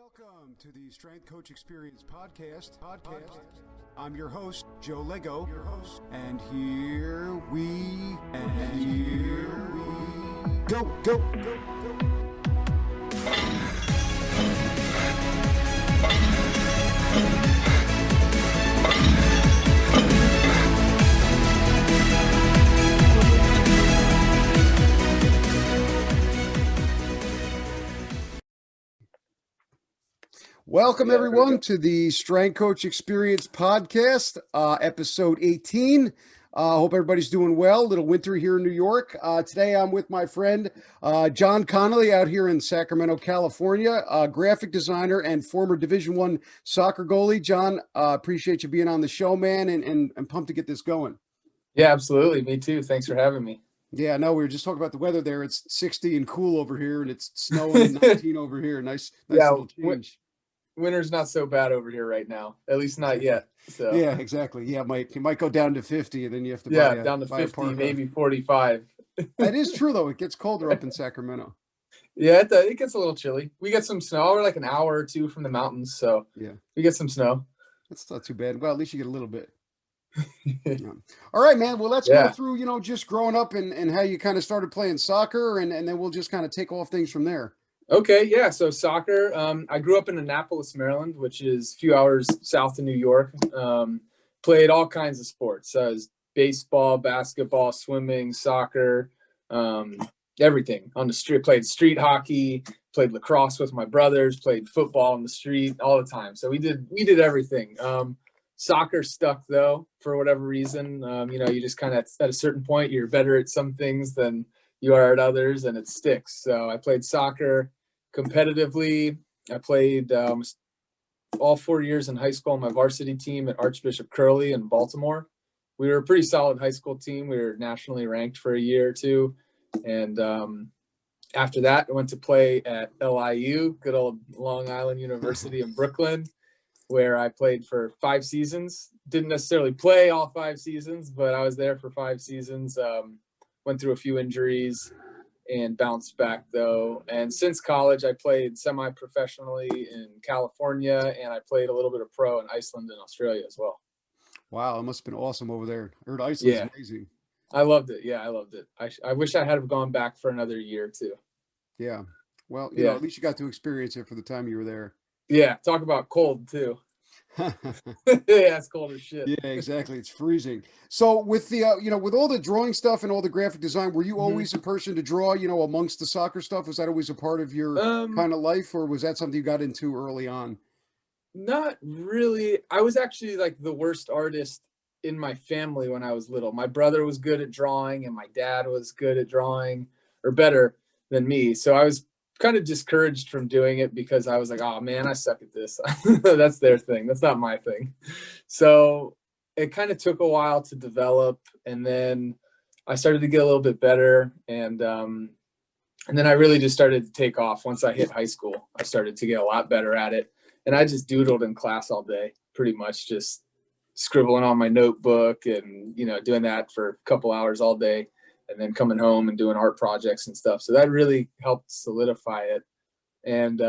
Welcome to the Strength Coach Experience podcast. I'm your host, Joe Lego, and here we go. Welcome, everyone, to the Strength Coach Experience podcast, episode 18. Hope everybody's doing well. Little winter here in New York. Today, I'm with my friend, John Connolly, out here in Sacramento, California, graphic designer and former Division I soccer goalie. John, appreciate you being on the show, man, and I'm pumped to get this going. Yeah, absolutely. Me too. Thanks for having me. Yeah, no, we were just talking about the weather there. It's 60 and cool over here, and it's snowing 19 over here. Nice little change. Winter's not so bad over here right now, at least not yet. So yeah, exactly. Yeah, it might go down to 50, and then you have to down to 50, maybe 45. That is true, though. It gets colder up in Sacramento. Yeah, it gets a little chilly. We get some snow. We're like an hour or two from the mountains, so yeah, we get some snow. That's not too bad. Well, at least you get a little bit. Yeah. All right, man. Well, let's go through, just growing up and how you kind of started playing soccer, and then we'll just kind of take off things from there. Okay, yeah. So soccer, I grew up in Annapolis, Maryland, which is a few hours south of New York. Played all kinds of sports. So I was baseball, basketball, swimming, soccer, everything on the street. Played street hockey, played lacrosse with my brothers, played football on the street all the time. So we did everything. Soccer stuck, though, for whatever reason. You just kind of at a certain point, you're better at some things than you are at others, and it sticks. So I played soccer competitively. I played all 4 years in high school on my varsity team at Archbishop Curley in Baltimore. We were a pretty solid high school team. We were nationally ranked for a year or two. And after that, I went to play at LIU, good old Long Island University in Brooklyn, where I played for 5 seasons. Didn't necessarily play all 5 seasons, but I was there for 5 seasons. Went through a few injuries and bounced back, though. And since college, I played semi-professionally in California, and I played a little bit of pro in Iceland and Australia as well. Wow, it must have been awesome over there. I heard Iceland's amazing. I loved it. Yeah, I loved it. I wish I had gone back for another year, too. Yeah. Well, you know, at least you got to experience it for the time you were there. Yeah, talk about cold, too. Yeah, it's cold as shit. Yeah, exactly. It's freezing. So with the with all the drawing stuff and all the graphic design, were you always a person to draw, amongst the soccer stuff? Was that always a part of your kind of life, or was that something you got into early on? Not really. I was actually like the worst artist in my family when I was little. My brother was good at drawing, and my dad was good at drawing, or better than me. So I was kind of discouraged from doing it because I was like, oh man, I suck at this. That's their thing. That's not my thing. So it kind of took a while to develop, and then I started to get a little bit better. And then I really just started to take off. Once I hit high school, I started to get a lot better at it. And I just doodled in class all day, pretty much just scribbling on my notebook and, doing that for a couple hours all day. And then coming home and doing art projects and stuff. So that really helped solidify it. And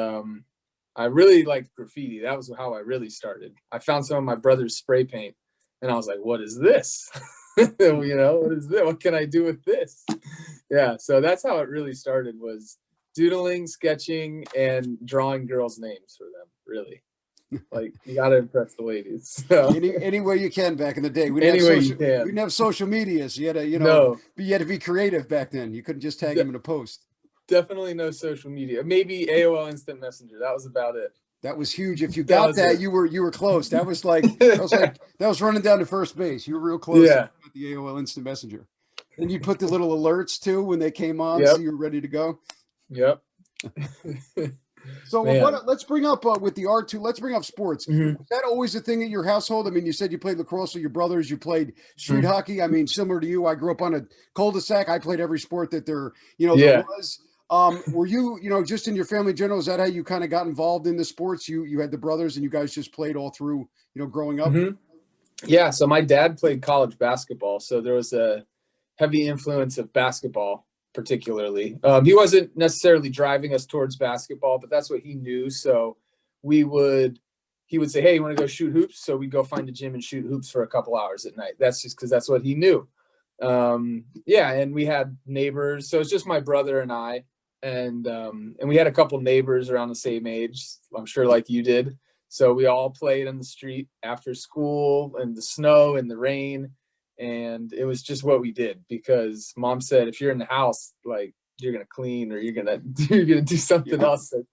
I really liked graffiti. That was how I really started. I found some of my brother's spray paint, and I was like, what is this? What is this? What can I do with this? Yeah, so that's how it really started, was doodling, sketching, and drawing girls' names for them, really. Like, you got to impress the ladies. So. Any way you can back in the day. We didn't have social media, so you had to, you had to be creative back then. You couldn't just tag them in a post. Definitely no social media. Maybe AOL Instant Messenger. That was about it. That was huge. If you got that, you were close. That was that was running down to first base. You were real close. Yeah. With the AOL Instant Messenger. And you put the little alerts too when they came on, so you were ready to go. Yep. So let's bring up with the art too. Let's bring up sports. Was that always a thing at your household? I mean, you said you played lacrosse with your brothers. You played street hockey. I mean, similar to you, I grew up on a cul-de-sac. I played every sport that there was. Were you, just in your family in general, is that how you kind of got involved in the sports? You had the brothers and you guys just played all through, growing up? Yeah. So my dad played college basketball. So there was a heavy influence of basketball particularly. He wasn't necessarily driving us towards basketball, but that's what he knew. So he would say, hey, you want to go shoot hoops? So we'd go find a gym and shoot hoops for a couple hours at night. That's just because that's what he knew. Yeah, and we had neighbors. So it's just my brother and I, and we had a couple neighbors around the same age, I'm sure, like you did. So we all played in the street after school in the snow and the rain, and it was just what we did because Mom said if you're in the house, like, you're gonna clean or you're gonna do something else to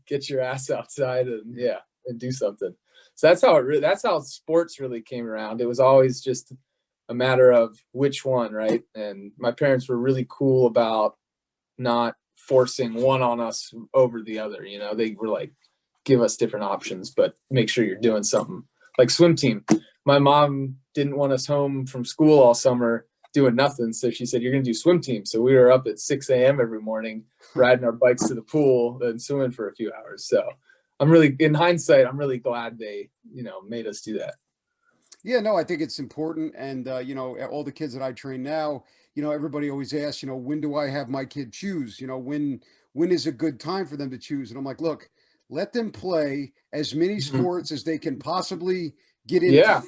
get your ass outside and do something. So that's how sports really came around. It was always just a matter of which one, right? And my parents were really cool about not forcing one on us over the other. You know, they were like, give us different options, but make sure you're doing something. Like swim team. My mom didn't want us home from school all summer doing nothing. So she said, you're going to do swim team. So we were up at 6 a.m. every morning, riding our bikes to the pool and swimming for a few hours. So in hindsight, I'm really glad they, made us do that. Yeah, no, I think it's important. And, all the kids that I train now, everybody always asks, when do I have my kid choose? When is a good time for them to choose? And I'm like, look, let them play as many sports as they can possibly get into. Yeah.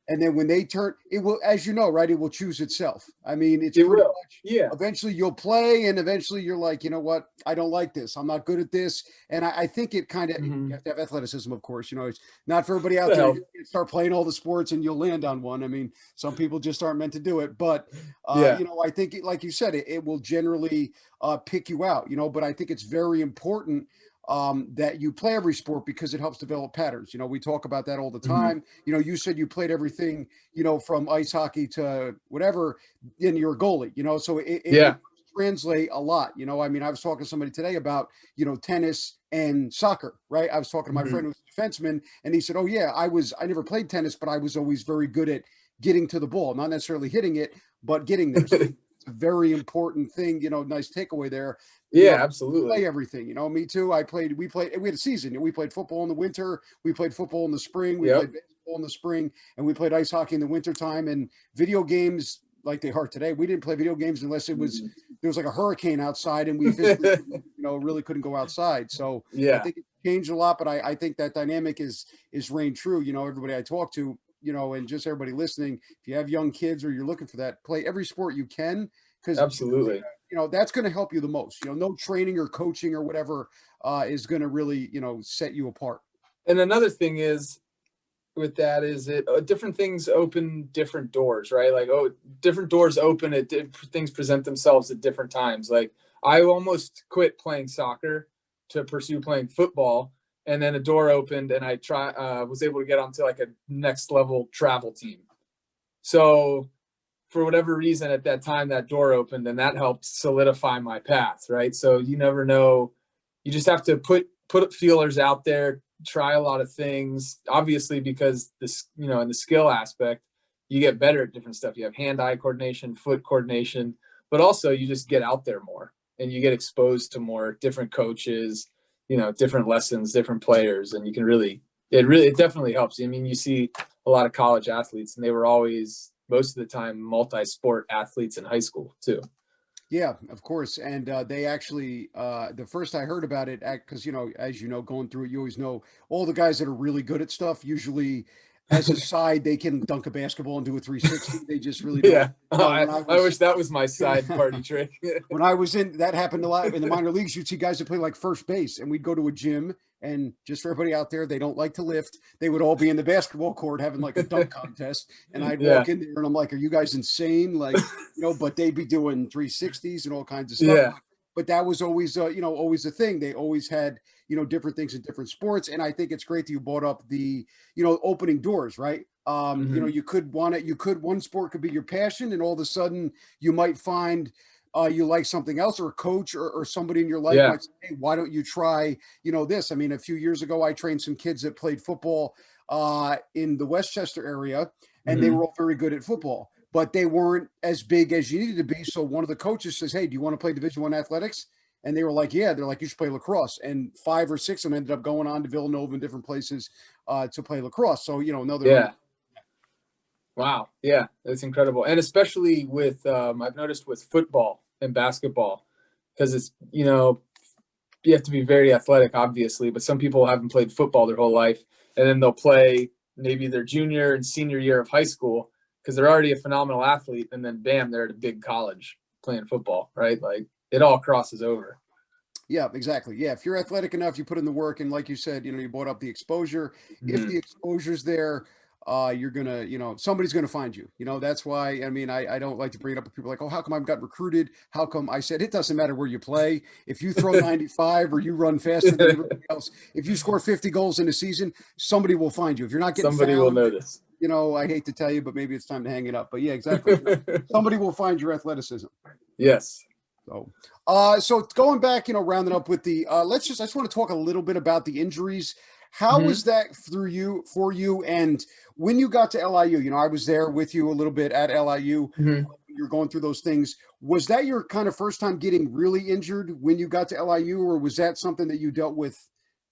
And then when they turn, it will, as you know, right, it will choose itself. I mean, it pretty will. Much, eventually you'll play and eventually you're like, you know what, I don't like this. I'm not good at this. And I think it kind of, you have to have athleticism, of course, it's not for everybody out there. You start playing all the sports and you'll land on one. I mean, some people just aren't meant to do it, but, I think like you said, it will generally pick you out, but I think it's very important that you play every sport because it helps develop patterns. We talk about that all the time. You said you played everything, from ice hockey to whatever, and you're a goalie, so it translate a lot. I mean, I was talking to somebody today about, tennis and soccer, right? I was talking to my friend who's a defenseman and he said, oh yeah, I never played tennis, but I was always very good at getting to the ball, not necessarily hitting it, but getting there. So it's a very important thing, nice takeaway there. Absolutely. Play everything, me too. We had a season. We played football in the winter. We played football in the spring. We played baseball in the spring, and we played ice hockey in the winter time. And video games, like they are today, we didn't play video games unless it was there was like a hurricane outside, and we physically, really couldn't go outside. So I think it changed a lot, but I think that dynamic is reigned true. Everybody I talk to, and just everybody listening, if you have young kids or you're looking for that, play every sport you can. Because absolutely, that's going to help you the most. No training or coaching or whatever is going to really, set you apart. And another thing is with that is different things open different doors, right? Like, different doors open at things present themselves at different times. Like I almost quit playing soccer to pursue playing football. And then a door opened and I was able to get onto like a next level travel team. So for whatever reason at that time, that door opened and that helped solidify my path. Right. So you never know. You just have to put feelers out there, try a lot of things, obviously, because this, in the skill aspect, you get better at different stuff. You have hand-eye coordination, foot coordination, but also you just get out there more and you get exposed to more different coaches, different lessons, different players. And you can it definitely helps. I mean, you see a lot of college athletes and they were always, most of the time, multi-sport athletes in high school too. Yeah, of course. And they actually, the first I heard about it, because, as going through it, you always know all the guys that are really good at stuff, usually as a side, they can dunk a basketball and do a 360. They just really don't. I wish that was my side party trick. When I was that happened a lot in the minor leagues. You'd see guys that play like first base, and we'd go to a gym. And just for everybody out there, they don't like to lift. They would all be in the basketball court having like a dunk contest. And I'd walk in there and I'm like, are you guys insane? Like, but they'd be doing 360s and all kinds of stuff. Yeah. But that was always, always a thing. They always had, different things in different sports. And I think it's great that you brought up the, opening doors, right? You could one sport could be your passion, and all of a sudden you might find you like something else, or a coach or somebody in your life might say, hey, why don't you try, this? I mean, a few years ago, I trained some kids that played football in the Westchester area, and they were all very good at football, but they weren't as big as you needed to be. So one of the coaches says, hey, do you want to play Division I athletics? And they were like, yeah. They're like, you should play lacrosse. And 5 or 6 of them ended up going on to Villanova and different places to play lacrosse. So, another. Wow. Yeah, that's incredible. And especially with, I've noticed with football and basketball, because it's, you have to be very athletic, obviously, but some people haven't played football their whole life, and then they'll play maybe their junior and senior year of high school because they're already a phenomenal athlete, and then bam, they're at a big college playing football, right? Like it all crosses over. Yeah, exactly. Yeah, if you're athletic enough, you put in the work, and like you said, you brought up the exposure. If Mm-hmm. the exposure's there, you're gonna, somebody's gonna find you. That's why. I mean, I don't like to bring it up with people like, oh, how come I've got recruited? How come I said it doesn't matter where you play. If you throw 95 or you run faster than everybody else, if you score 50 goals in a season, somebody will find you. If you're not getting Somebody will found, notice. I hate to tell you, but maybe it's time to hang it up. But yeah, exactly. Somebody will find your athleticism. Yes. So going back, rounding up with the I just want to talk a little bit about the injuries. How Mm-hmm. was that for you? And when you got to LIU, I was there with you a little bit at LIU. Mm-hmm. You're going through those things. Was that your kind of first time getting really injured when you got to LIU, or was that something that you dealt with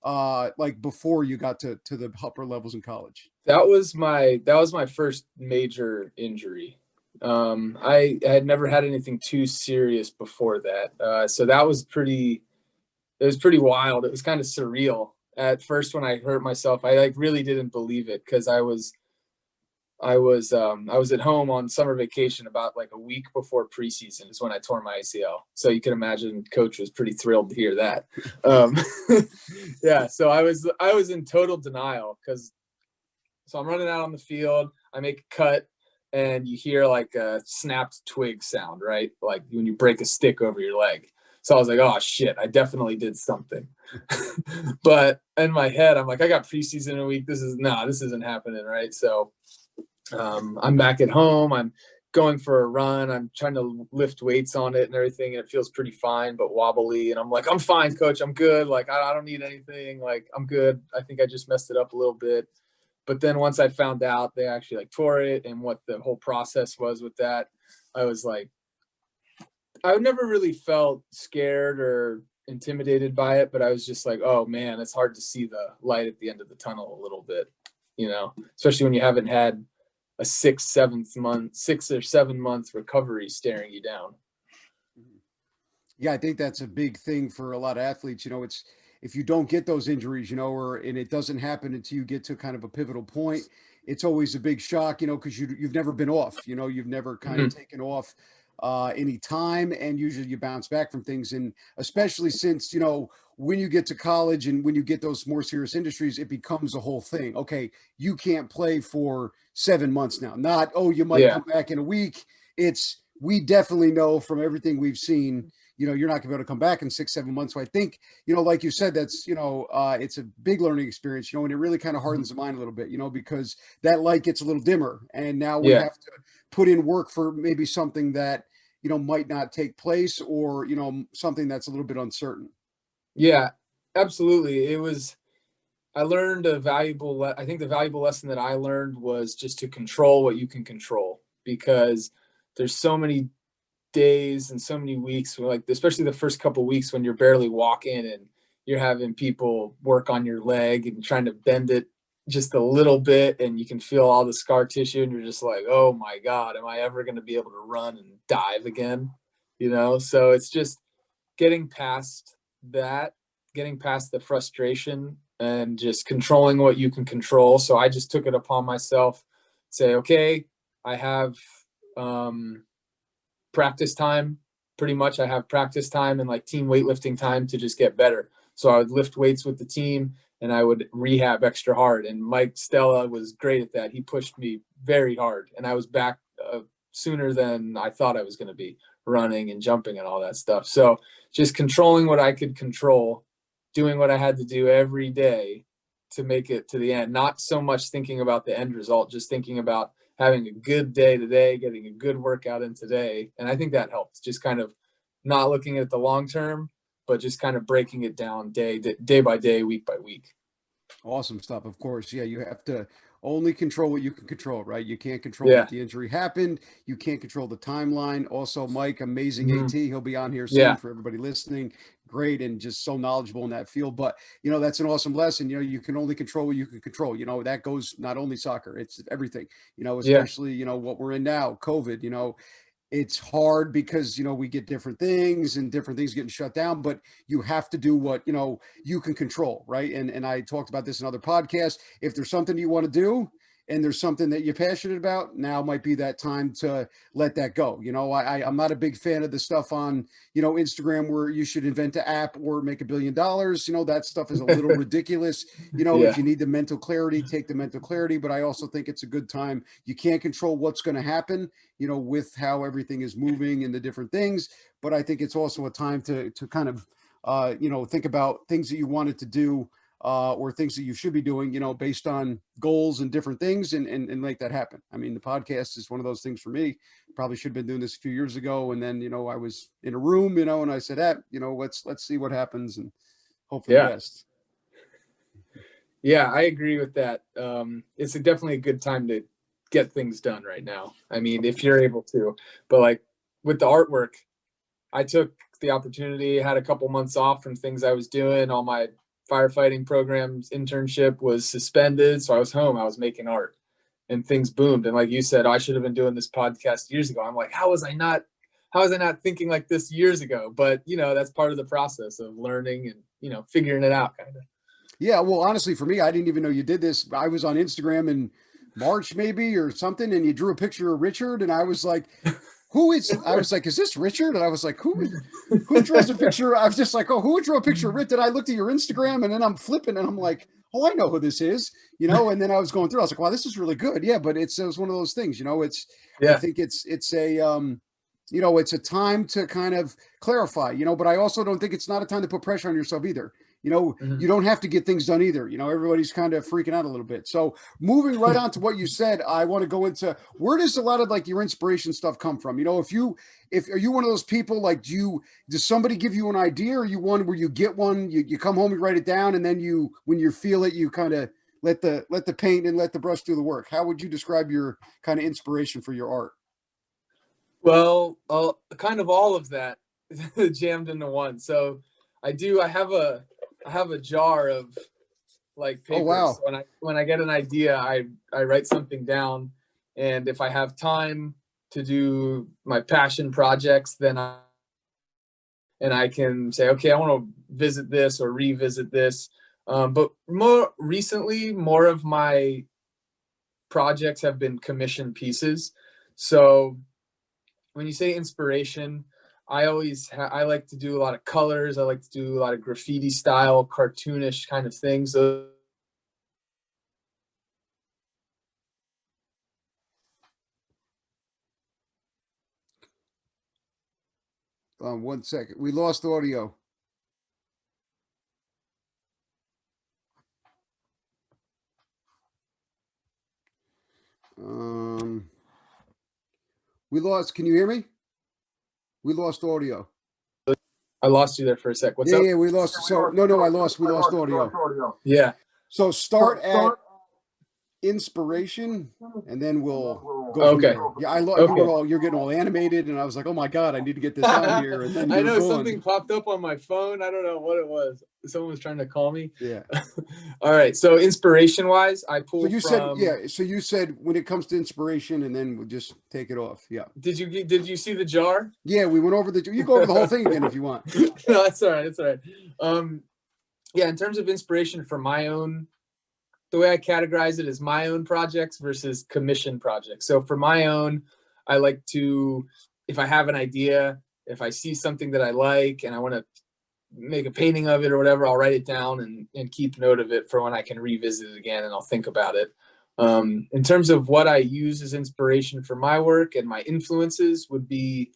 like before you got to the upper levels in college? That was my first major injury. I had never had anything too serious before that, so that was pretty. It was pretty wild. It was kind of surreal at first when I hurt myself. I like really didn't believe it because I was at home on summer vacation about like a week before preseason is when I tore my ACL. So you can imagine coach was pretty thrilled to hear that. Yeah, so I was in total denial because so I'm running out on the field, I make a cut, and you hear like a snapped twig sound, right? Like when you break a stick over your leg. So I was like, oh shit, I definitely did something. But in my head, I'm like, I got preseason in a week. This isn't happening, right? So I'm back at home. I'm going for a run. I'm trying to lift weights on it and everything, and it feels pretty fine, but wobbly. And I'm like, I'm fine, coach. I'm good. Like, I don't need anything. Like, I'm good. I think I just messed it up a little bit. But then once I found out they actually like tore it and what the whole process was with that, I was like, I never really felt scared or intimidated by it, but I was just like, oh man, it's hard to see the light at the end of the tunnel a little bit, especially when you haven't had a 6 or 7 month recovery staring you down. Yeah, I think that's a big thing for a lot of athletes. It's if you don't get those injuries, and it doesn't happen until you get to kind of a pivotal point, it's always a big shock, because you've never been off, you've never kind of taken off any time, and usually you bounce back from things. And especially since, when you get to college and when you get those more serious industries, it becomes a whole thing. Okay, you can't play for 7 months now. Not, oh, you might come back in a week. We definitely know from everything we've seen, you're not gonna be able to come back in 6, 7 months. So I think, like you said, that's, it's a big learning experience, and it really kind of hardens the mind a little bit, because that light gets a little dimmer, and now we have to put in work for maybe something that, might not take place, or, something that's a little bit uncertain. Yeah, absolutely. I learned I think the valuable lesson that I learned was just to control what you can control, because there's so many days and so many weeks, like especially the first couple of weeks when you're barely walking and you're having people work on your leg and trying to bend it just a little bit, and you can feel all the scar tissue, and you're just like, oh my God, am I ever going to be able to run and dive again? So it's just getting past that, getting past the frustration and just controlling what you can control. So I just took it upon myself, say, okay, I have practice time. Pretty much I have practice time and like team weightlifting time to just get better. So I would lift weights with the team and I would rehab extra hard. And Mike Stella was great at that. He pushed me very hard, and I was back sooner than I thought I was going to be, running and jumping and all that stuff. So just controlling what I could control, doing what I had to do every day to make it to the end. Not so much thinking about the end result, just thinking about having a good day today, getting a good workout in today. And I think that helps, just kind of not looking at the long term, but just kind of breaking it down day by day, week by week. Awesome stuff. Of course. Yeah. You have to only control what you can control, right? You can't control that the injury happened. You can't control the timeline. Also, Mike, amazing AT. He'll be on here soon for everybody listening. Great. And just so knowledgeable in that field. But, that's an awesome lesson. You can only control what you can control. That goes not only soccer, it's everything, especially, what we're in now, COVID, it's hard because, we get different things and different things getting shut down, but you have to do what, you can control. Right. And I talked about this in other podcasts. If there's something you want to do and there's something that you're passionate about, now might be that time to let that go. I'm not a big fan of the stuff on, Instagram where you should invent an app or make $1 billion. That stuff is a little ridiculous. Yeah. If you need the mental clarity, take the mental clarity. But I also think it's a good time. You can't control what's going to happen, with how everything is moving and the different things. But I think it's also a time to kind of, think about things that you wanted to do, or things that you should be doing, based on goals and different things, and make that happen. I mean, the podcast is one of those things for me. Probably should have been doing this a few years ago. And then, I was in a room, and I said, let's see what happens and hope for the best. Yeah, I agree with that. It's definitely a good time to get things done right now. I mean, if you're able to, but like with the artwork, I took the opportunity, had a couple months off from things I was doing. All my firefighting programs internship was suspended. So I was home, I was making art, and things boomed. And like you said, I should have been doing this podcast years ago. I'm like, how was I not thinking like this years ago? But that's part of the process of learning and, figuring it out kind of. Yeah. Well, honestly, for me, I didn't even know you did this. I was on Instagram in March maybe or something, and you drew a picture of Richard, and I was like, I was like, is this Richard? And I was like, who draws a picture? I was just like, oh, who would draw a picture of Richard? Then I looked at your Instagram, and then I'm flipping, and I'm like, oh, I know who this is, and then I was going through, I was like, wow, this is really good. Yeah. But it was one of those things, I think it's a, it's a time to kind of clarify, but I also don't think it's not a time to put pressure on yourself either. You don't have to get things done either. Everybody's kind of freaking out a little bit. So moving right on to what you said, I want to go into, where does a lot of like your inspiration stuff come from? Are you one of those people, like, does somebody give you an idea, or are you one where you get one, you come home, you write it down, and then when you feel it, you kind of let the paint and let the brush do the work? How would you describe your kind of inspiration for your art? Well, kind of all of that jammed into one. So I have a jar of like papers. Oh, wow. So when I get an idea, I write something down, and if I have time to do my passion projects, then I can say, okay, I want to visit this or revisit this. But more recently, more of my projects have been commissioned pieces. So when you say inspiration, I like to do a lot of colors. I like to do a lot of graffiti style, cartoonish kind of things. So One second. We lost audio. We lost. Can you hear me? We lost audio. I lost you there for a sec. What's up? Yeah, we lost. So no, I lost. We lost audio. Yeah. So start at inspiration, and then we'll go. Okay. From there. Yeah, I love you're getting all animated, and I was like, oh my god, I need to get this on here. And then I know something popped up on my phone. I don't know what it was. Someone was trying to call me. Yeah. All right. So inspiration wise, I pulled. So you said when it comes to inspiration, and then we'll just take it off. Yeah. Did you see the jar? Yeah, we went over you go over the whole thing again if you want. No, that's all right. It's all right. Yeah, in terms of inspiration for my own, the way I categorize it is my own projects versus commission projects. So for my own, I like to, if I have an idea, if I see something that I like and I want to make a painting of it or whatever, I'll write it down and keep note of it for when I can revisit it again, and I'll think about it. In terms of what I use as inspiration for my work and my influences would be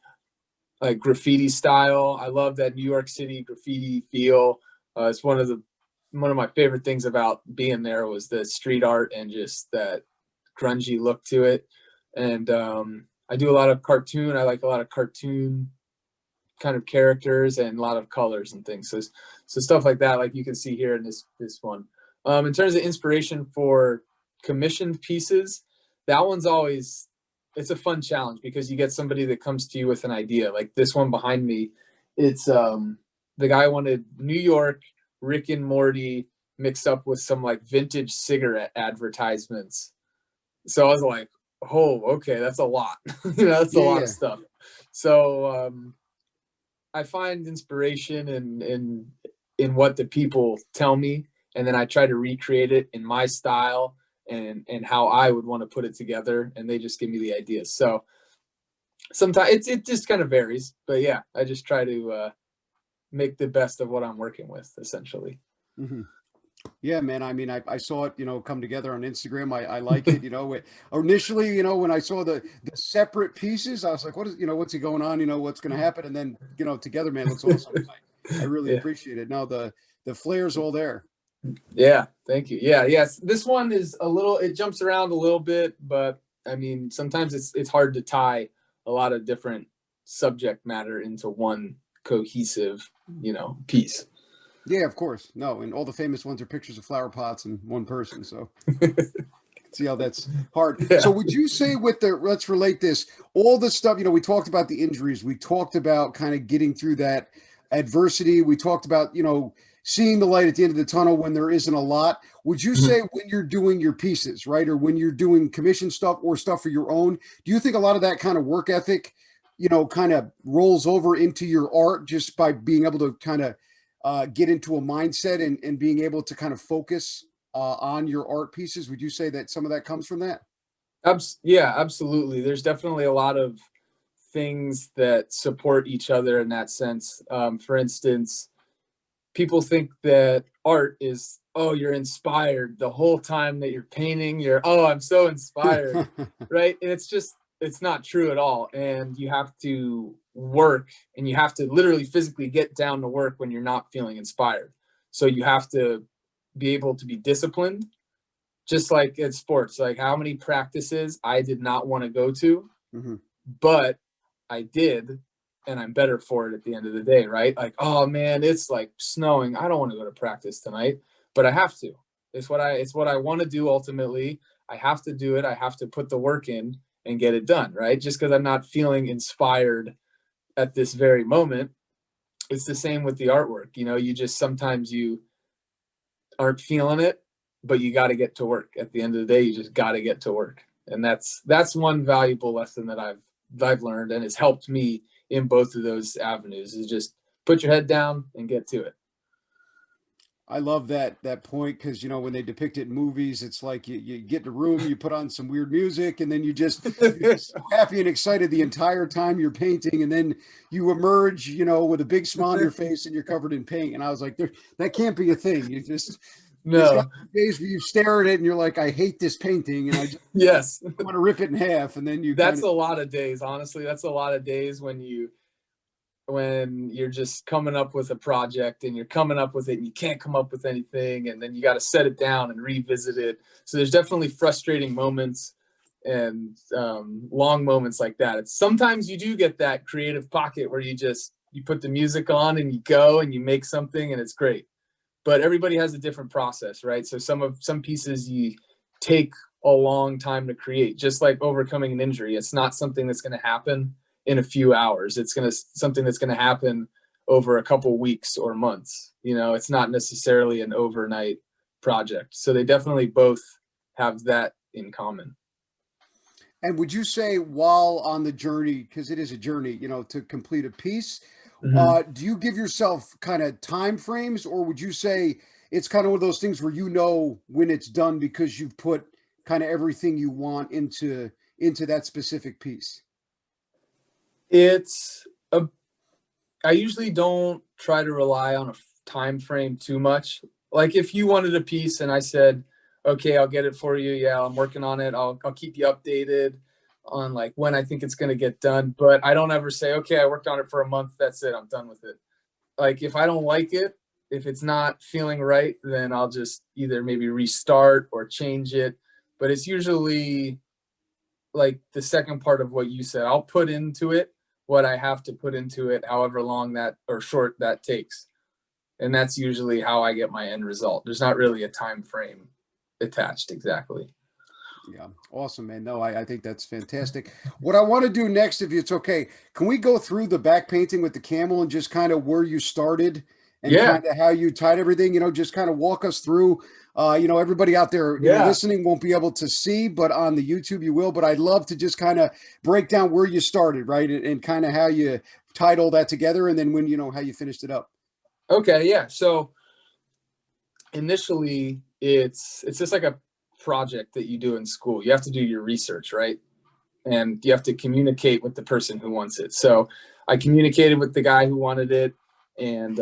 like graffiti style. I love that New York City graffiti feel. It's one of my favorite things about being there was the street art and just that grungy look to it. And I do a lot of cartoon. I like a lot of cartoon kind of characters and a lot of colors and things. So stuff like that, like you can see here in this one. In terms of inspiration for commissioned pieces, that one's always, it's a fun challenge because you get somebody that comes to you with an idea. Like this one behind me, it's the guy wanted New York Rick and Morty mixed up with some like vintage cigarette advertisements. So I was like, oh, okay, that's a lot. That's a lot of stuff. So I find inspiration in what the people tell me, and then I try to recreate it in my style and how I would want to put it together, and they just give me the ideas. So sometimes it just kind of varies, but yeah, I just try to make the best of what I'm working with, essentially. Mhm. Yeah, man. I mean, I saw it, come together on Instagram. I like it. Initially, when I saw the separate pieces, I was like, what's he going on? What's going to happen? And then, together, man, it looks awesome. I really Yeah. appreciate it. Now the flair's all there. Yeah, thank you. Yeah, yes. This one is it jumps around a little bit, but I mean, sometimes it's hard to tie a lot of different subject matter into one cohesive, piece. Yeah, of course. No, and all the famous ones are pictures of flower pots and one person. So see how that's hard. So Yeah. would you say let's relate this, all the stuff, we talked about the injuries, we talked about kind of getting through that adversity. We talked about, seeing the light at the end of the tunnel when there isn't a lot. Would you Mhm. say when you're doing your pieces, right? Or when you're doing commission stuff or stuff for your own, do you think a lot of that kind of work ethic, kind of rolls over into your art just by being able to kind of get into a mindset and being able to kind of focus on your art pieces? Would you say that some of that comes from that? Yeah, absolutely. There's definitely a lot of things that support each other in that sense. For instance, people think that art is, oh, you're inspired the whole time that you're painting. Oh, I'm so inspired, right? And it's not true at all. And you have to work, and you have to literally physically get down to work when you're not feeling inspired. So you have to be able to be disciplined, just like in sports. Like, how many practices I did not want to go to, Mhm. but I did, and I'm better for it at the end of the day, right? Like, oh man, it's like snowing. I don't want to go to practice tonight, but I have to. It's what I want to do ultimately. I have to do it. I have to put the work in and get it done, right? Just because I'm not feeling inspired at this very moment. It's the same with the artwork. You just sometimes you aren't feeling it, but you got to get to work. At the end of the day, you just got to get to work, and that's one valuable lesson that I've learned and has helped me in both of those avenues. Is just put your head down and get to it. I love that point because when they depict it in movies, it's like you get in a room, you put on some weird music, and then you're just so happy and excited the entire time you're painting, and then you emerge, with a big smile on your face and you're covered in paint. And I was like, that can't be a thing. There's got No, to be days where you stare at it and you're like, I hate this painting, and I just yes, want to rip it in half, and then you kind that's of a lot of days. Honestly, that's a lot of days when you're just coming up with a project and you're coming up with it and you can't come up with anything, and then you got to set it down and revisit it. So there's definitely frustrating moments and long moments like that. It's sometimes you do get that creative pocket where you put the music on and you go and you make something and it's great. But everybody has a different process, right? So some pieces you take a long time to create, just like overcoming an injury. It's not something that's going to happen in a few hours. It's something that's going to happen over a couple weeks or months. It's not necessarily an overnight project. So they definitely both have that in common. And would you say while on the journey, because it is a journey, to complete a piece, Mm-hmm. do you give yourself kind of time frames, or would you say it's kind of one of those things where when it's done because you've put kind of everything you want into that specific piece? It's a I usually don't try to rely on a time frame too much. Like, if you wanted a piece and I said, "Okay, I'll get it for you. Yeah, I'm working on it. I'll keep you updated on like when I think it's going to get done." But I don't ever say, "Okay, I worked on it for a month. That's it. I'm done with it." Like, if I don't like it, if it's not feeling right, then I'll just either maybe restart or change it. But it's usually like the second part of what you said. I'll put into it what I have to put into it, however long that or short that takes. And that's usually how I get my end result. There's not really a time frame attached exactly. Yeah, awesome, man. No, I think that's fantastic. What I want to do next, if it's okay, can we go through the back painting with the camel and just kind of where you started and Yeah. kind of how you tied everything, just kind of walk us through, everybody out there, listening won't be able to see, but on the YouTube you will, but I'd love to just kind of break down where you started, right. And kind of how you tied all that together. And then when, how you finished it up. Okay. Yeah. So initially it's just like a project that you do in school. You have to do your research, right? And you have to communicate with the person who wants it. So I communicated with the guy who wanted it, and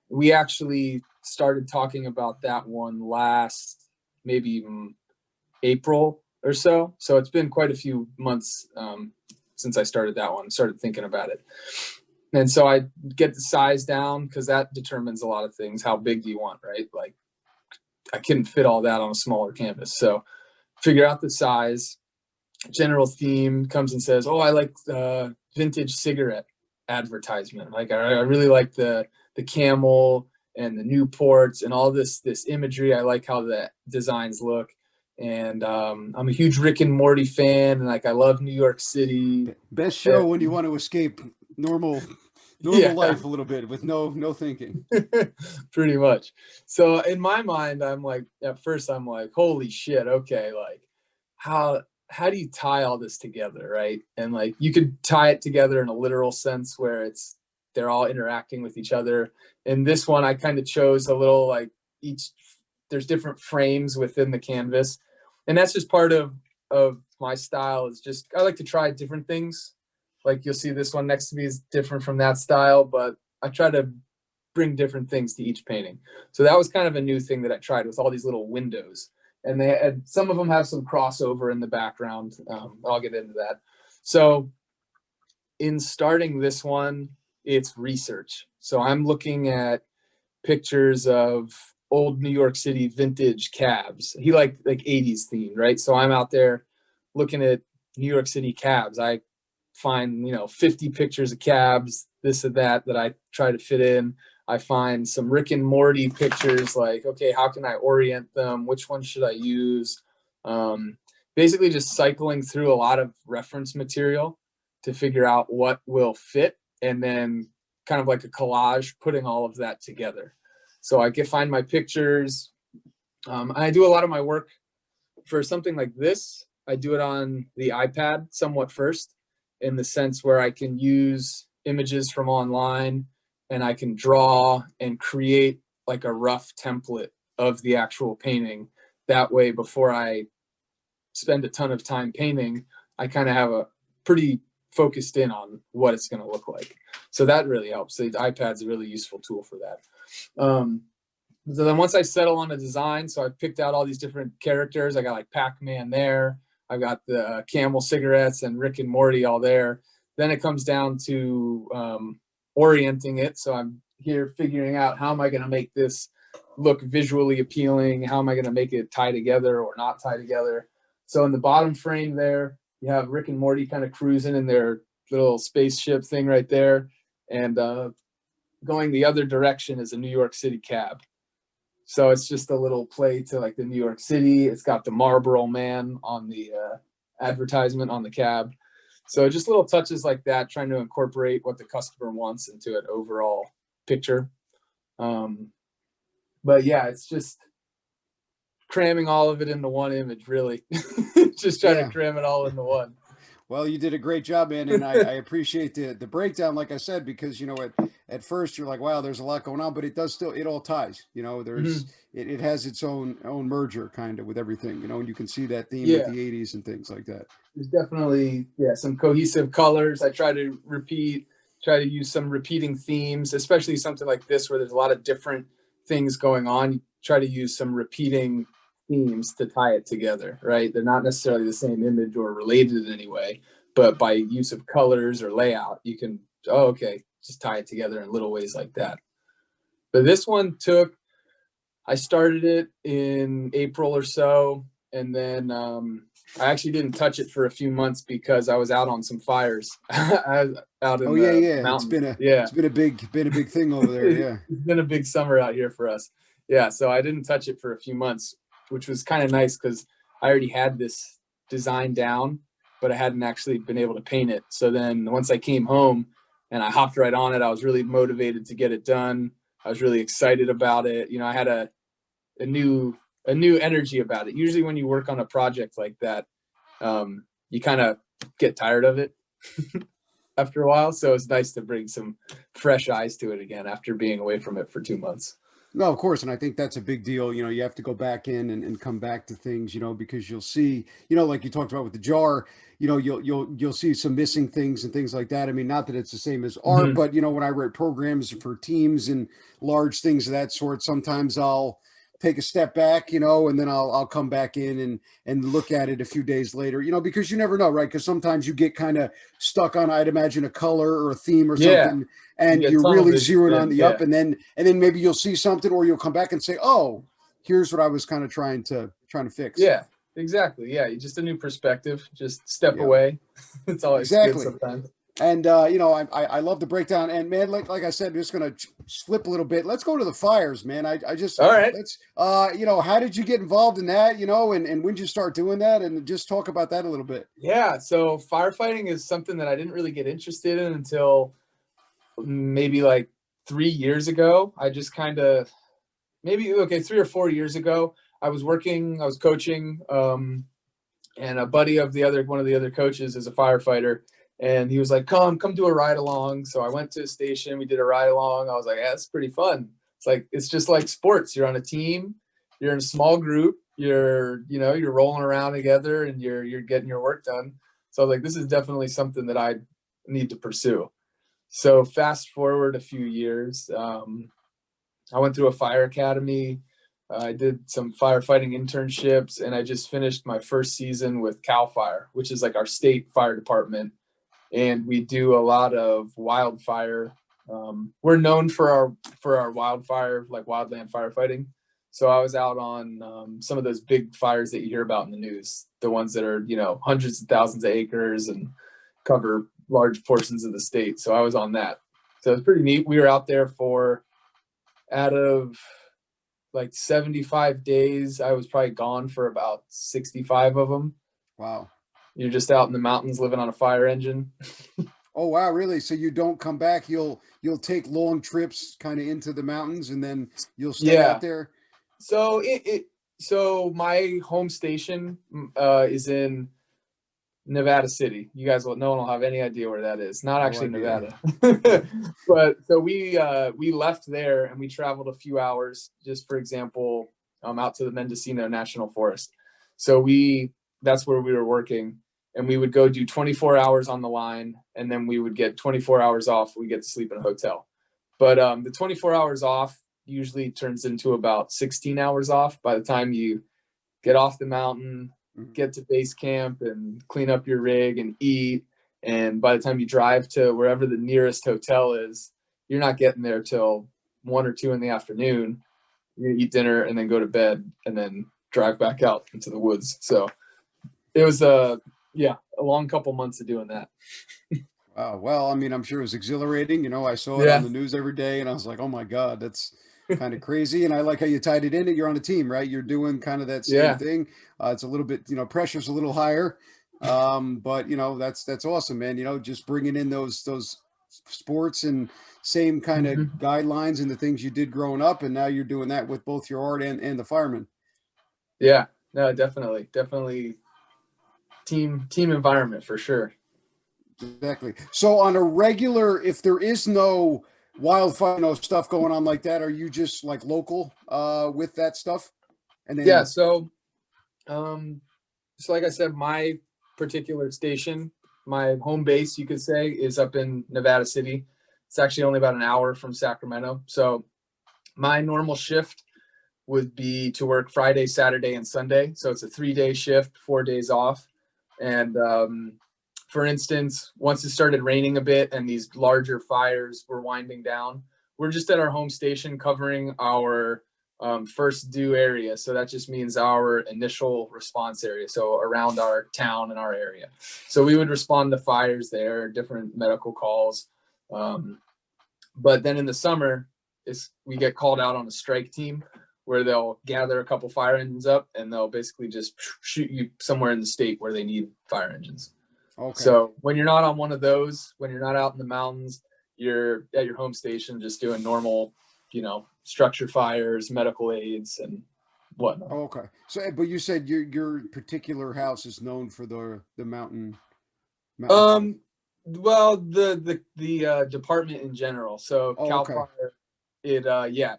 we actually started talking about that one last maybe April or so. So it's been quite a few months since I started that one, started thinking about it. And so I get the size down because that determines a lot of things. How big do you want, right? Like I couldn't fit all that on a smaller canvas. So figure out the size. General theme comes and says, "Oh, I like the vintage cigarette advertisement. Like I really like the camel and the Newports and all this imagery. I like how the designs look. And I'm a huge Rick and Morty fan, and like I love New York City. Best show when you want to escape normal life a little bit with no thinking." Pretty much. So in my mind, I'm like, at first I'm like, holy shit, okay, like how do you tie all this together, right? And like you could tie it together in a literal sense where they're all interacting with each other. In this one, I kind of chose a little like there's different frames within the canvas, and that's just part of my style. Is just I like to try different things. Like you'll see this one next to me is different from that style, but I try to bring different things to each painting. So that was kind of a new thing that I tried with all these little windows. And some of them have some crossover in the background. I'll get into that. So in starting this one, it's research. So I'm looking at pictures of old New York City vintage cabs. He like 80s themed, right? So I'm out there looking at New York City cabs. I find 50 pictures of cabs, this and that I try to fit in. I find some Rick and Morty pictures, like, okay, how can I orient them? Which one should I use? Basically just cycling through a lot of reference material to figure out what will fit, and then kind of like a collage, putting all of that together. So I can find my pictures. I do a lot of my work for something like this. I do it on the iPad somewhat first, in the sense where I can use images from online and I can draw and create like a rough template of the actual painting. That way, before I spend a ton of time painting, I kind of have a pretty focused in on what it's going to look like. So that really helps. The iPad's a really useful tool for that. So then once I settle on a design, so I picked out all these different characters. I got like Pac-Man there. I've got the camel cigarettes and Rick and Morty all there. Then it comes down to orienting it. So I'm here figuring out, how am I going to make this look visually appealing? How am I going to make it tie together or not tie together? So in the bottom frame there, you have Rick and Morty kind of cruising in their little spaceship thing right there. And going the other direction is a New York City cab. So it's just a little play to like the New York City. It's got the Marlboro Man on the advertisement on the cab. So just little touches like that, trying to incorporate what the customer wants into an overall picture. But yeah, it's just cramming all of it into one image, really. Just trying to cram it all into one. Well, you did a great job, man, and I appreciate the breakdown, like I said, because at first you're like, wow, there's a lot going on, but it all ties. There's it has its own merger kind of with everything, and you can see that theme with the 80s and things like that. There's definitely some cohesive colors. I try to use some repeating themes, especially something like this where there's a lot of different things going on. You try to use some repeating themes to tie it together, right? They're not necessarily the same image or related in any way, but by use of colors or layout, you can, just tie it together in little ways like that. But this one I started it in April or so, and then I actually didn't touch it for a few months because I was out on some fires out in the mountains. It's been a big thing over there. Yeah. It's been a big summer out here for us. Yeah. So I didn't touch it for a few months, which was kind of nice because I already had this design down, but I hadn't actually been able to paint it. So then once I came home and I hopped right on it, I was really motivated to get it done. I was really excited about it. You know, I had a new energy about it. Usually when you work on a project like that, you kind of get tired of it after a while. So it's nice to bring some fresh eyes to it again after being away from it for 2 months. No, of course, and I think that's a big deal. You know, you have to go back in and come back to things, you know, because you'll see, you know, like you talked about with the jar, you know, you'll see some missing things and things like that. I mean, not that it's the same as art, Mm-hmm. but you know, when I write programs for teams and large things of that sort, sometimes I'll take a step back, you know, and then I'll come back in and look at it a few days later, you know, because you never know, right? Because sometimes you get kind of stuck on, I'd imagine, a color or a theme or Yeah. something, You and get you're tunnel really vision. zeroing on the up, Yeah. and then maybe you'll see something, or you'll come back and say, oh, here's what I was kind of trying to fix. Yeah, exactly. Yeah. Just a new perspective, just step Yeah, away. It's always good exactly. sometimes. And you know, I love the breakdown. And man, like I said, just gonna flip a little bit. Let's go to the fires, man. I just All right. let's you know, how did you get involved in that? You know, and when did you start doing that? And just talk about that a little bit. Yeah. So firefighting is something that I didn't really get interested in until maybe like 3 years ago. I just kind of maybe, okay, 3 or 4 years ago, I was coaching, and a buddy of one of the other coaches is a firefighter. And he was like, come do a ride along. So I went to a station, we did a ride along. I was like, yeah, that's pretty fun. It's just like sports. You're on a team, you're in a small group, you're rolling around together and you're getting your work done. So I was like, this is definitely something that I need to pursue. So fast forward a few years, I went through a fire academy. I did some firefighting internships, and I just finished my first season with CAL FIRE, which is like our state fire department. And we do a lot of wildfire. We're known for our wildfire, like wildland firefighting. So I was out on some of those big fires that you hear about in the news, the ones that are, hundreds of thousands of acres and cover large portions of the state. So I was on that. So it was pretty neat. We were out there for, out of like 75 days, I was probably gone for about 65 of them. Wow. You're just out in the mountains living on a fire engine. Oh wow, really? So you don't come back? You'll take long trips kind of into the mountains, and then you'll stay Yeah. out there. So so my home station is in Nevada City. You guys no one will have any idea where that is. Not actually Nevada. But so we left there and we traveled a few hours, just for example, out to the Mendocino National Forest. So that's where we were working, and we would go do 24 hours on the line, and then we would get 24 hours off. We get to sleep in a hotel. But the 24 hours off usually turns into about 16 hours off by the time you get off the mountain, get to base camp and clean up your rig and eat. And by the time you drive to wherever the nearest hotel is, you're not getting there till 1 or 2 in the afternoon. You eat dinner and then go to bed and then drive back out into the woods. So it was a long couple months of doing that. Wow. Well, I mean, I'm sure it was exhilarating. You know, I saw it on the news every day, and I was like, oh my God, that's kind of crazy. And I like how you tied it in. You're on a team, right? You're doing kind of that same thing. It's a little bit, pressure's a little higher. But that's awesome, man. Just bringing in those sports and same kind of guidelines and the things you did growing up, and now you're doing that with both your art and the firemen. Yeah, no, definitely team environment for sure. Exactly. So on a regular, if there is no wildfire, stuff going on like that, are you just like local with that stuff? And then so like I said, my particular station, my home base, you could say, is up in Nevada City. It's actually only about an hour from Sacramento. So my normal shift would be to work Friday, Saturday, and Sunday. So it's a 3-day shift, 4 days off. And for instance, once it started raining a bit and these larger fires were winding down, we're just at our home station covering our first due area. So that just means our initial response area. So around our town and our area. So we would respond to fires there, different medical calls. But then in the summer, we get called out on a strike team where they'll gather a couple fire engines up and they'll basically just shoot you somewhere in the state where they need fire engines. Okay. So when you're not on one of those, when you're not out in the mountains, you're at your home station just doing normal structure fires, medical aids, and whatnot. Oh, okay. So, but you said your particular house is known for the mountain fire. Well, the department in general. So Oh, Cal okay. Fire,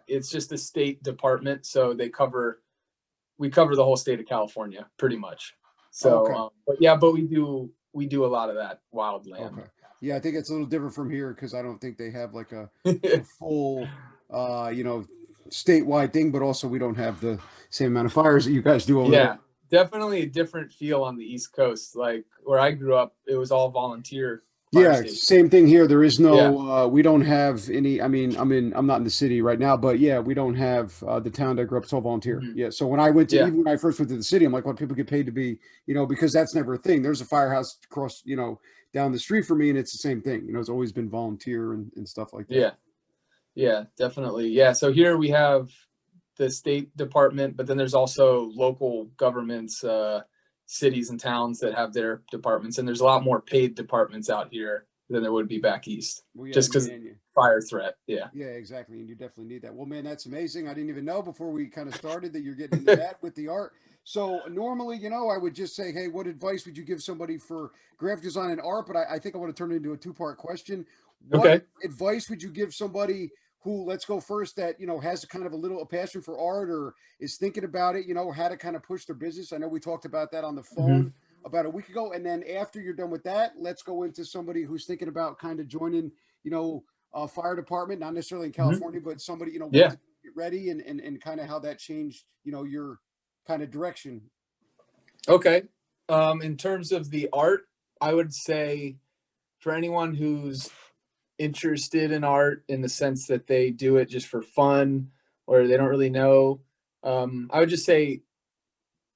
it's just a state department, so we cover the whole state of California pretty much. Oh, So, okay. but we do a lot of that wildland. Okay. Yeah, I think it's a little different from here because I don't think they have like a full, you know, statewide thing, but also we don't have the same amount of fires that you guys do over there. Yeah, definitely a different feel on the East Coast. Like where I grew up, it was all volunteer fire Yeah, station. same thing here. There is Yeah. no, we don't have any. I mean, I'm not in the city right now, but yeah, we don't have the town that I grew up. It's all volunteer. Mhm. Yeah. So when I went to, Yeah. even when I first went to the city, I'm like, well, people get paid to be, because that's never a thing. There's a firehouse across, down the street from me, and it's the same thing. It's always been volunteer and stuff like that. Yeah. Yeah, definitely. Yeah. So here we have the state department, but then there's also local governments, cities and towns that have their departments, and there's a lot more paid departments out here than there would be back east, Well, yeah, just because fire threat. Yeah. Yeah, exactly. And you definitely need that. Well, man, that's amazing. I didn't even know before we kind of started that you're getting into that with the art. So normally, I would just say, hey, what advice would you give somebody for graphic design and art? But I think I want to turn it into a two-part question. What Okay. advice would you give somebody who, let's go first, that, has kind of a passion for art or is thinking about it, how to kind of push their business? I know we talked about that on the phone about a week ago. And then after you're done with that, let's go into somebody who's thinking about kind of joining, fire department, not necessarily in California, but somebody, what Yeah. to get ready and kind of how that changed, your kind of direction. Okay. In terms of the art, I would say for anyone who's interested in art in the sense that they do it just for fun or they don't really know, I would just say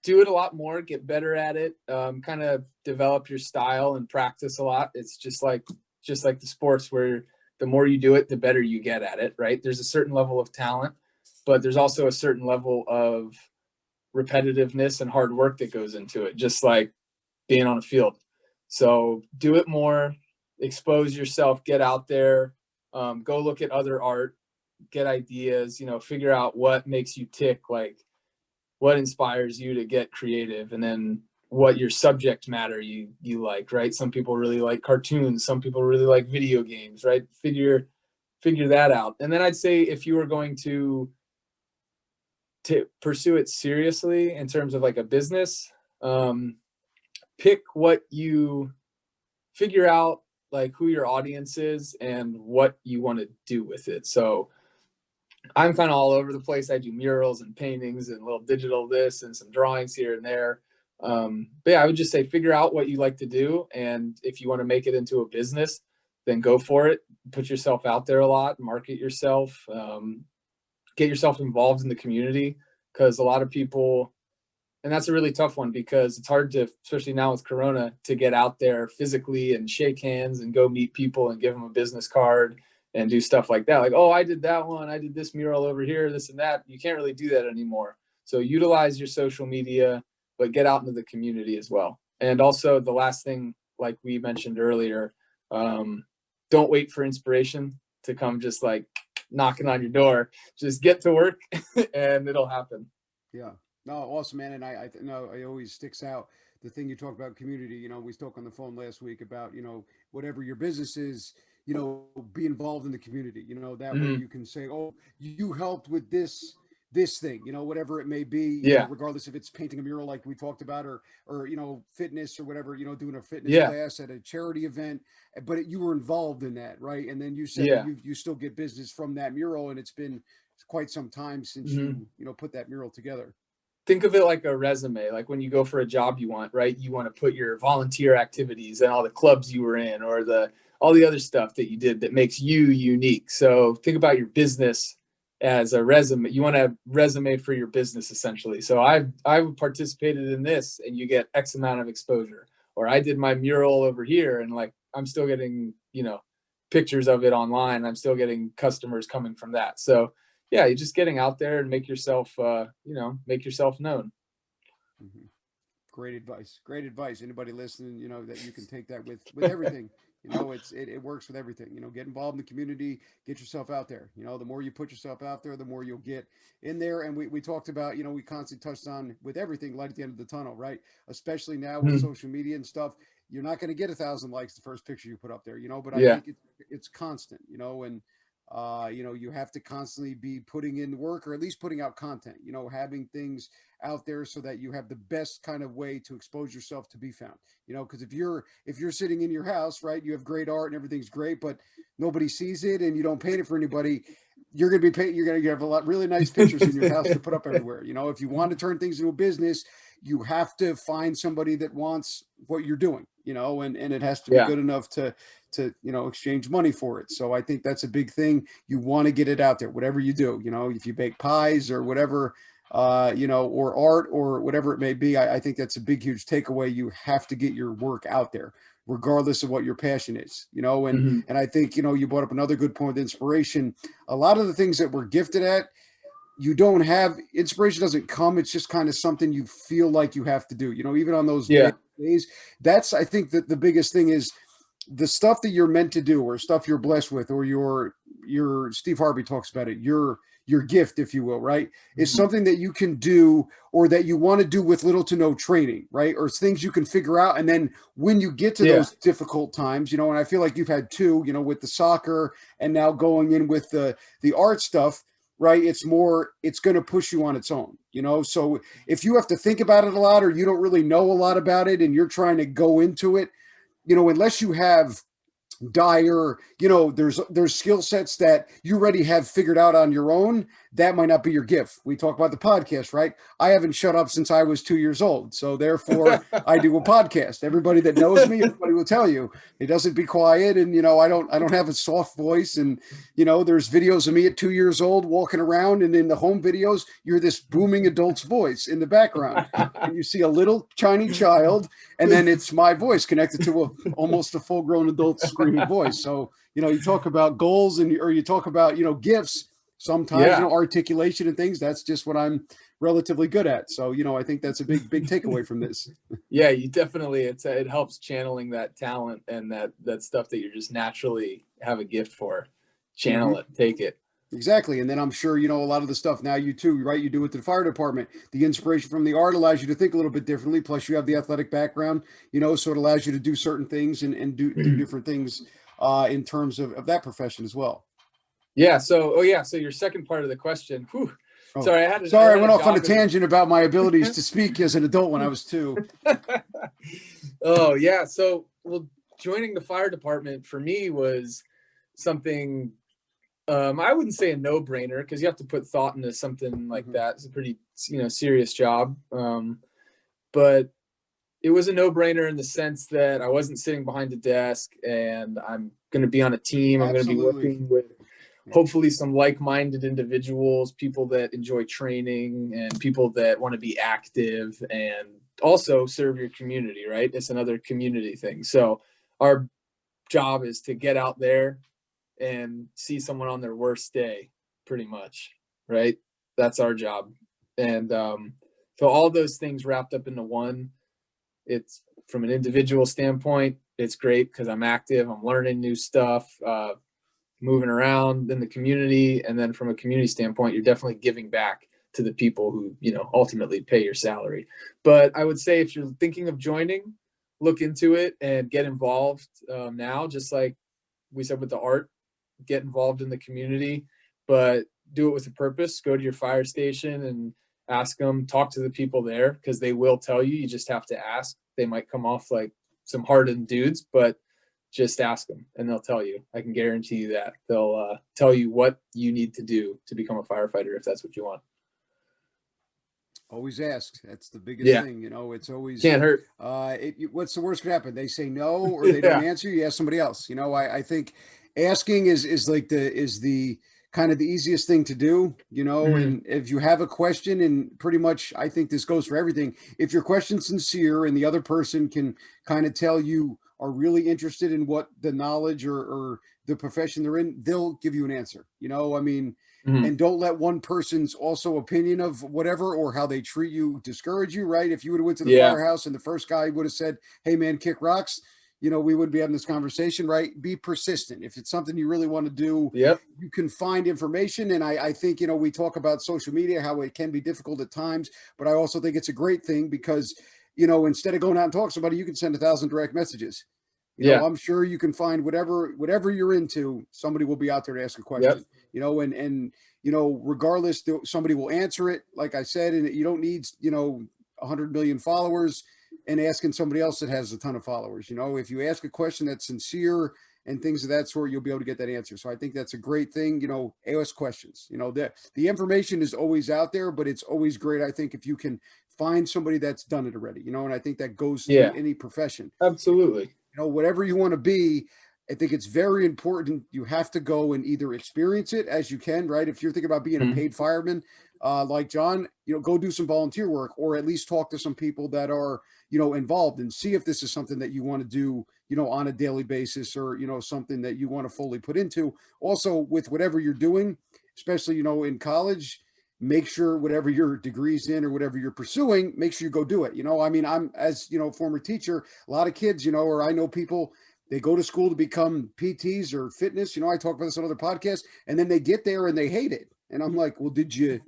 do it a lot more, get better at it, kind of develop your style and practice a lot. It's just like the sports where the more you do it, the better you get at it, right? There's a certain level of talent, but there's also a certain level of repetitiveness and hard work that goes into it, just like being on a field. So do it more, expose yourself, get out there, go look at other art, get ideas, figure out what makes you tick, like what inspires you to get creative, and then what your subject matter you like, right? Some people really like cartoons, some people really like video games, right? Figure that out. And then I'd say if you were going to pursue it seriously in terms of like a business, pick what you figure out, like who your audience is and what you want to do with it. So I'm kind of all over the place. I do murals and paintings and little digital this and some drawings here and there. But yeah, I would just say figure out what you like to do. And if you want to make it into a business, then go for it. Put yourself out there a lot, market yourself, get yourself involved in the community, because a lot of people, and that's a really tough one because it's hard to, especially now with Corona, to get out there physically and shake hands and go meet people and give them a business card and do stuff like that. Like, oh, I did that one. I did this mural over here, this and that. You can't really do that anymore. So utilize your social media, but get out into the community as well. And also the last thing, like we mentioned earlier, don't wait for inspiration to come just like knocking on your door. Just get to work and it'll happen. Yeah. No, awesome, man. And I know it always sticks out the thing you talk about community. We spoke on the phone last week about, whatever your business is, be involved in the community, that way you can say, oh, you helped with this thing, whatever it may be, regardless if it's painting a mural like we talked about or fitness or whatever, doing a fitness class at a charity event, but you were involved in that, right? And then you said that you still get business from that mural, and it's been quite some time since you put that mural together. Think of it like a resume, like when you go for a job you want, right? You want to put your volunteer activities and all the clubs you were in or all the other stuff that you did that makes you unique. So think about your business as a resume. You want a resume for your business essentially. So I've participated in this and you get X amount of exposure, or I did my mural over here and like I'm still getting, pictures of it online. I'm still getting customers coming from that. So yeah, you're just getting out there and make yourself known. Mm-hmm. Great advice. Anybody listening, that you can take that with everything, You know, it works with everything. You know, get involved in the community, get yourself out there. You know, the more you put yourself out there, the more you'll get in there. And we talked about, you know, we constantly touched on with everything light at the end of the tunnel, right? Especially now with Mhm. social media and stuff. You're not going to get 1,000 likes the first picture you put up there, you know, but I Yeah. think it's constant, you know, and you know, you have to constantly be putting in work or at least putting out content, you know, having things out there so that you have the best kind of way to expose yourself to be found. You know, because if you're sitting in your house, right, you have great art and everything's great, but nobody sees it and you don't paint it for anybody, you're going to be you're going to have a lot really nice pictures in your house to put up everywhere. You know, if you want to turn things into a business, you have to find somebody that wants what you're doing, you know, and it has to be Yeah. good enough to you know, exchange money for it. So I think that's a big thing. You want to get it out there, whatever you do. You know, if you bake pies or whatever, you know, or art or whatever it may be, I think that's a big, huge takeaway. You have to get your work out there, regardless of what your passion is. You know, Hmm. and I think, you know, you brought up another good point with inspiration. A lot of the things that we're gifted at, you don't have inspiration doesn't come. It's just kind of something you feel like you have to do. You know, even on those bad Yeah. days. That's I think that the biggest thing is the stuff that you're meant to do or stuff you're blessed with or your Steve Harvey talks about it, your gift, if you will, right, is Mhm. something that you can do or that you want to do with little to no training, right, or things you can figure out. And then when you get to Yeah. those difficult times, you know, and I feel like you've had two, you know, with the soccer and now going in with the art stuff, right, it's going to push you on its own, you know. So if you have to think about it a lot or you don't really know a lot about it and you're trying to go into it, you know, unless you have dire, you know, there's skill sets that you already have figured out on your own, that might not be your gift. We talk about the podcast, right? I haven't shut up since I was 2 years old, so therefore I do a podcast. Everybody that knows me, everybody will tell you it doesn't be quiet, and you know, I don't have a soft voice, and you know, there's videos of me at 2 years old walking around, and in the home videos you're this booming adult's voice in the background, and you see a little tiny child, and then it's my voice connected to almost a full grown adult screaming voice. So, you know, you talk about goals or you talk about, you know, gifts sometimes, you Yeah. know, articulation and things. That's just what I'm relatively good at. So, you know, I think that's a big takeaway from this. Yeah, you definitely it helps channeling that talent and that stuff that you're just naturally have a gift for. Mm-hmm. Channel it, take it. Exactly. And then I'm sure, you know, a lot of the stuff now you too, right? You do with the fire department. The inspiration from the art allows you to think a little bit differently. Plus you have the athletic background, you know, so it allows you to do certain things and do different things in terms of that profession as well. Yeah. So, so your second part of the question. Whew, Oh, sorry, I sorry, I had a went off on a job as tangent about my abilities to speak as an adult when I was two. a. Oh yeah. So, well, joining the fire department for me was something. I wouldn't say a no-brainer because you have to put thought into something like Mm-hmm. that. It's a pretty, serious job. But it was a no-brainer in the sense that I wasn't sitting behind a desk and I'm going to be on a team. I'm going to be Absolutely. working with Yeah. hopefully some like-minded individuals, people that enjoy training and people that want to be active and also serve your community, right? It's another community thing. So our job is to get out there and see someone on their worst day, pretty much, right? That's our job. And so all those things wrapped up into one. It's from an individual standpoint, it's great because I'm active, I'm learning new stuff, moving around in the community. And then from a community standpoint, you're definitely giving back to the people who, ultimately pay your salary. But I would say if you're thinking of joining, look into it and get involved now, just like we said with the art, get involved in the community, but do it with a purpose. Go to your fire station and ask them, talk to the people there because they will tell you. You just have to ask. They might come off like some hardened dudes, but just ask them and they'll tell you. I can guarantee you that. They'll tell you what you need to do to become a firefighter if that's what you want. Always ask. That's the biggest Yeah, thing. You know, it's always, can't hurt. what's the worst could happen? They say no, or they don't Yeah. answer. You ask somebody else. You know, I think asking is like the kind of the easiest thing to do, you know, Mm-hmm. and if you have a question, and pretty much I think this goes for everything, if your question's sincere and the other person can kind of tell you are really interested in what the knowledge or the profession they're in, they'll give you an answer. You know, I mean, Mm-hmm. and don't let one person's also opinion of whatever or how they treat you discourage you, right? If you would have went to the Yeah. firehouse and the first guy would have said, hey man, kick rocks, we wouldn't be having this conversation, right? Be persistent. If it's something you really want to do, Yep. you can find information. And I think, we talk about social media, how it can be difficult at times, but I also think it's a great thing because, instead of going out and talking to somebody, you can send 1,000 direct messages. Yeah. I'm sure you can find whatever you're into, somebody will be out there to ask a question, and regardless, somebody will answer it. Like I said, and you don't need, 100 million followers and asking somebody else that has a ton of followers. If you ask a question that's sincere and things of that sort, you'll be able to get that answer. So I think that's a great thing. Ask questions. The information is always out there, but it's always great, I think, if you can find somebody that's done it already. And I think that goes to any profession. Absolutely. Whatever you want to be, I think it's very important. You have to go and either experience it as you can, right? If you're thinking about being a paid fireman, like John, go do some volunteer work, or at least talk to some people that are, involved, and see if this is something that you want to do, on a daily basis, or, something that you want to fully put into. Also, with whatever you're doing, especially, in college, make sure whatever your degree's in or whatever you're pursuing, make sure you go do it. I'm, as former teacher, a lot of kids, or I know people, they go to school to become PTs or fitness. I talk about this on other podcasts, and then they get there and they hate it. And I'm like, well, did you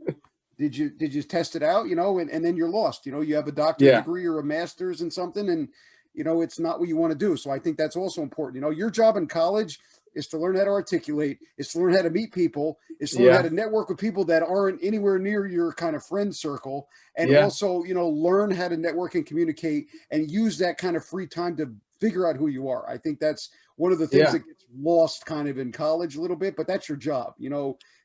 test it out? And then you're lost. You have a doctorate degree or a master's in something, and it's not what you want to do. So I think that's also important. Your job in college is to learn how to articulate, is to learn how to meet people, is to learn how to network with people that aren't anywhere near your kind of friend circle. And also, learn how to network and communicate and use that kind of free time to figure out who you are. I think that's one of the things that gets lost kind of in college a little bit, but that's your job.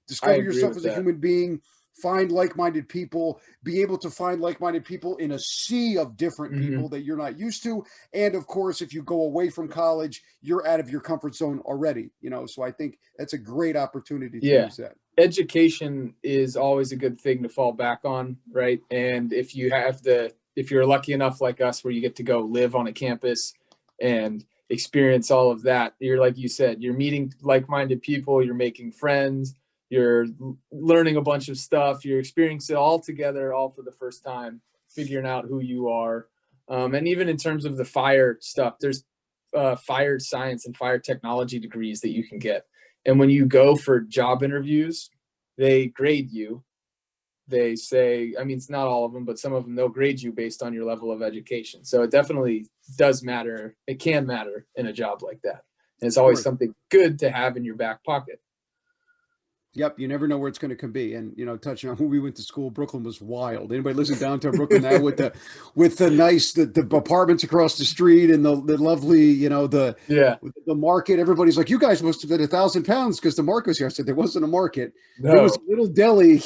Discover yourself as a human being, find like-minded people, be able to find like-minded people in a sea of different people that you're not used to. And of course, if you go away from college, you're out of your comfort zone already, so I think that's a great opportunity to use that. Education is always a good thing to fall back on, right? And if you're lucky enough like us, where you get to go live on a campus and experience all of that, you're, like you said, you're meeting like-minded people, you're making friends, you're learning a bunch of stuff, you're experiencing it all together, all for the first time, figuring out who you are. And even in terms of the fire stuff, there's fire science and fire technology degrees that you can get. And when you go for job interviews, they grade you. They say, I mean, it's not all of them, but some of them, they'll grade you based on your level of education. So it definitely does matter. It can matter in a job like that. And it's always something good to have in your back pocket. Yep, you never know where it's going to be. And touching on who we went to school, Brooklyn was wild. Anybody lives in downtown Brooklyn now with the nice the apartments across the street and the lovely the market. Everybody's like, you guys must have been 1,000 pounds because the market was here. I said there wasn't a market. No. There was a little deli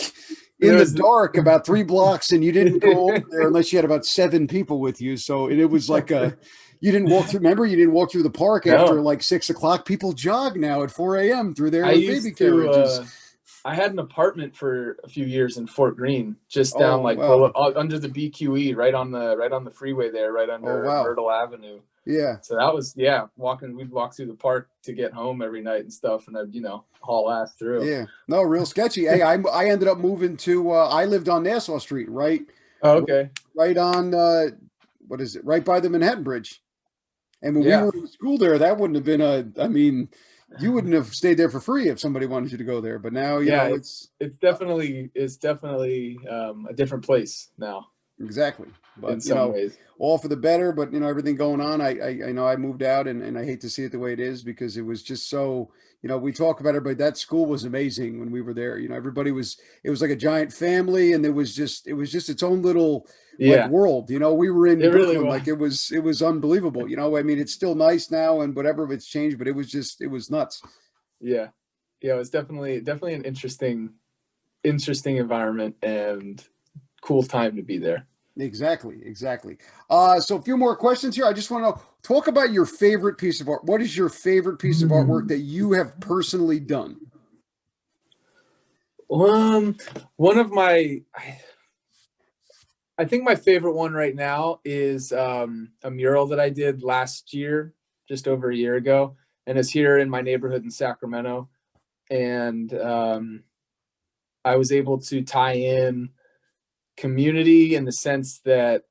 in the dark about 3 blocks, and you didn't go over there unless you had about 7 people with you. So it was like you didn't walk through. Remember, you didn't walk through the park after like 6 o'clock. People jog now at 4 a.m. through there with baby carriages. I had an apartment for a few years in Fort Greene, just down under the BQE, right on the freeway there, right under Myrtle Avenue. Yeah. So that was we'd walk through the park to get home every night and stuff, and I'd haul ass through. Yeah. No, real sketchy. Hey, I ended up moving to I lived on Nassau Street, right? Oh, okay. Right on what is it? Right by the Manhattan Bridge. And when we were in school there, that wouldn't have been you wouldn't have stayed there for free if somebody wanted you to go there. But now, it's definitely a different place now. Exactly. But in some ways, all for the better. But everything going on, I know I moved out, and I hate to see it the way it is, because it was just so. We talk about it, but that school was amazing when we were there. Everybody it was like a giant family, and it was just its own little world. We were in Brooklyn, really like it was unbelievable. It's still nice now and whatever, it's changed, but it was nuts. Yeah. It was definitely an interesting environment and cool time to be there. Exactly. So a few more questions here. I just want to talk about your favorite piece of art. What is your favorite piece of artwork that you have personally done? One of I think my favorite one right now is a mural that I did last year, just over a year ago, and it's here in my neighborhood in Sacramento. And I was able to tie in community in the sense that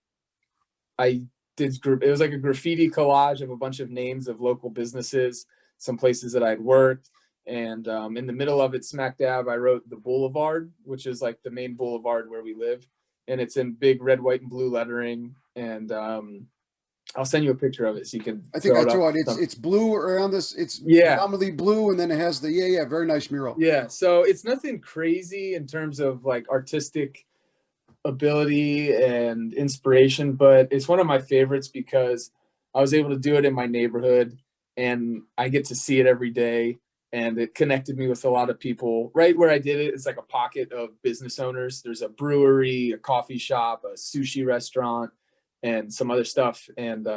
I it was like a graffiti collage of a bunch of names of local businesses, some places that I'd worked. And in the middle of it, smack dab, I wrote the Boulevard, which is like the main boulevard where we live. And it's in big red, white, and blue lettering. And I'll send you a picture of it so you can. I think I saw it. It's blue around this. It's predominantly blue, and then it has the very nice mural. Yeah, so it's nothing crazy in terms of like artistic ability and inspiration, but it's one of my favorites because I was able to do it in my neighborhood, and I get to see it every day. And it connected me with a lot of people. Right where I did it, it's like a pocket of business owners. There's a brewery, a coffee shop, a sushi restaurant, and some other stuff. And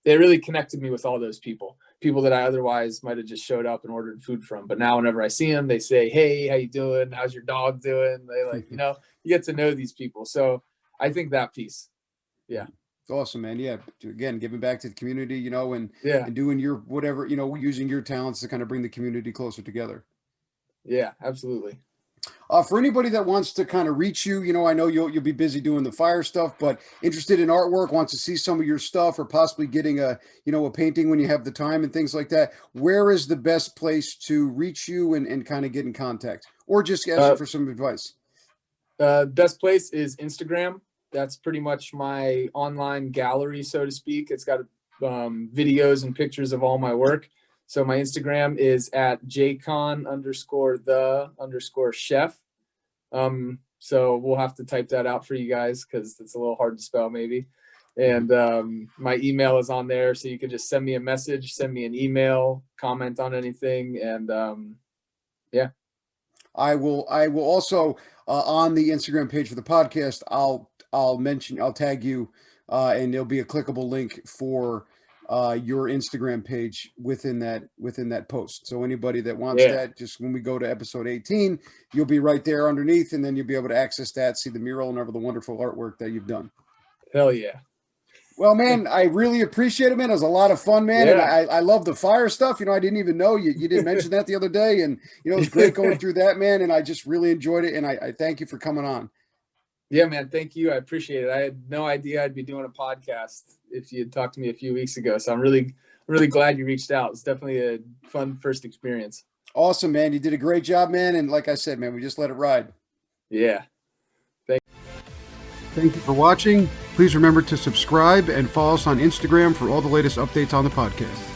it really connected me with all those people that I otherwise might have just showed up and ordered food from. But now whenever I see them, they say, "Hey, how you doing? How's your dog doing?" They like, you get to know these people. So I think that piece. Yeah. It's awesome, man. Yeah. Again, giving back to the community, and doing your whatever, using your talents to kind of bring the community closer together. Yeah, absolutely. For anybody that wants to kind of reach you, I know you'll be busy doing the fire stuff, but interested in artwork, wants to see some of your stuff, or possibly getting a painting when you have the time and things like that. Where is the best place to reach you and kind of get in contact, or just ask you for some advice? Best place is Instagram. That's pretty much my online gallery, so to speak. It's got videos and pictures of all my work. So my Instagram is at jcon_the_chef. So we'll have to type that out for you guys because it's a little hard to spell maybe. And my email is on there, so you can just send me a message, send me an email, comment on anything, and yeah. I will also on the Instagram page for the podcast, I'll tag you, and there'll be a clickable link for your Instagram page within that post. So anybody that wants that, just when we go to episode 18, you'll be right there underneath, and then you'll be able to access that, see the mural and all the wonderful artwork that you've done. Hell yeah. Well, man, I really appreciate it, man. It was a lot of fun, man. Yeah. And I love the fire stuff. I didn't even know you didn't mention that the other day. And, it was great going through that, man. And I just really enjoyed it. And I thank you for coming on. Yeah, man. Thank you. I appreciate it. I had no idea I'd be doing a podcast if you had talked to me a few weeks ago. So I'm really, really glad you reached out. It's definitely a fun first experience. Awesome, man. You did a great job, man. And like I said, man, we just let it ride. Yeah. Thank you for watching. Please remember to subscribe and follow us on Instagram for all the latest updates on the podcast.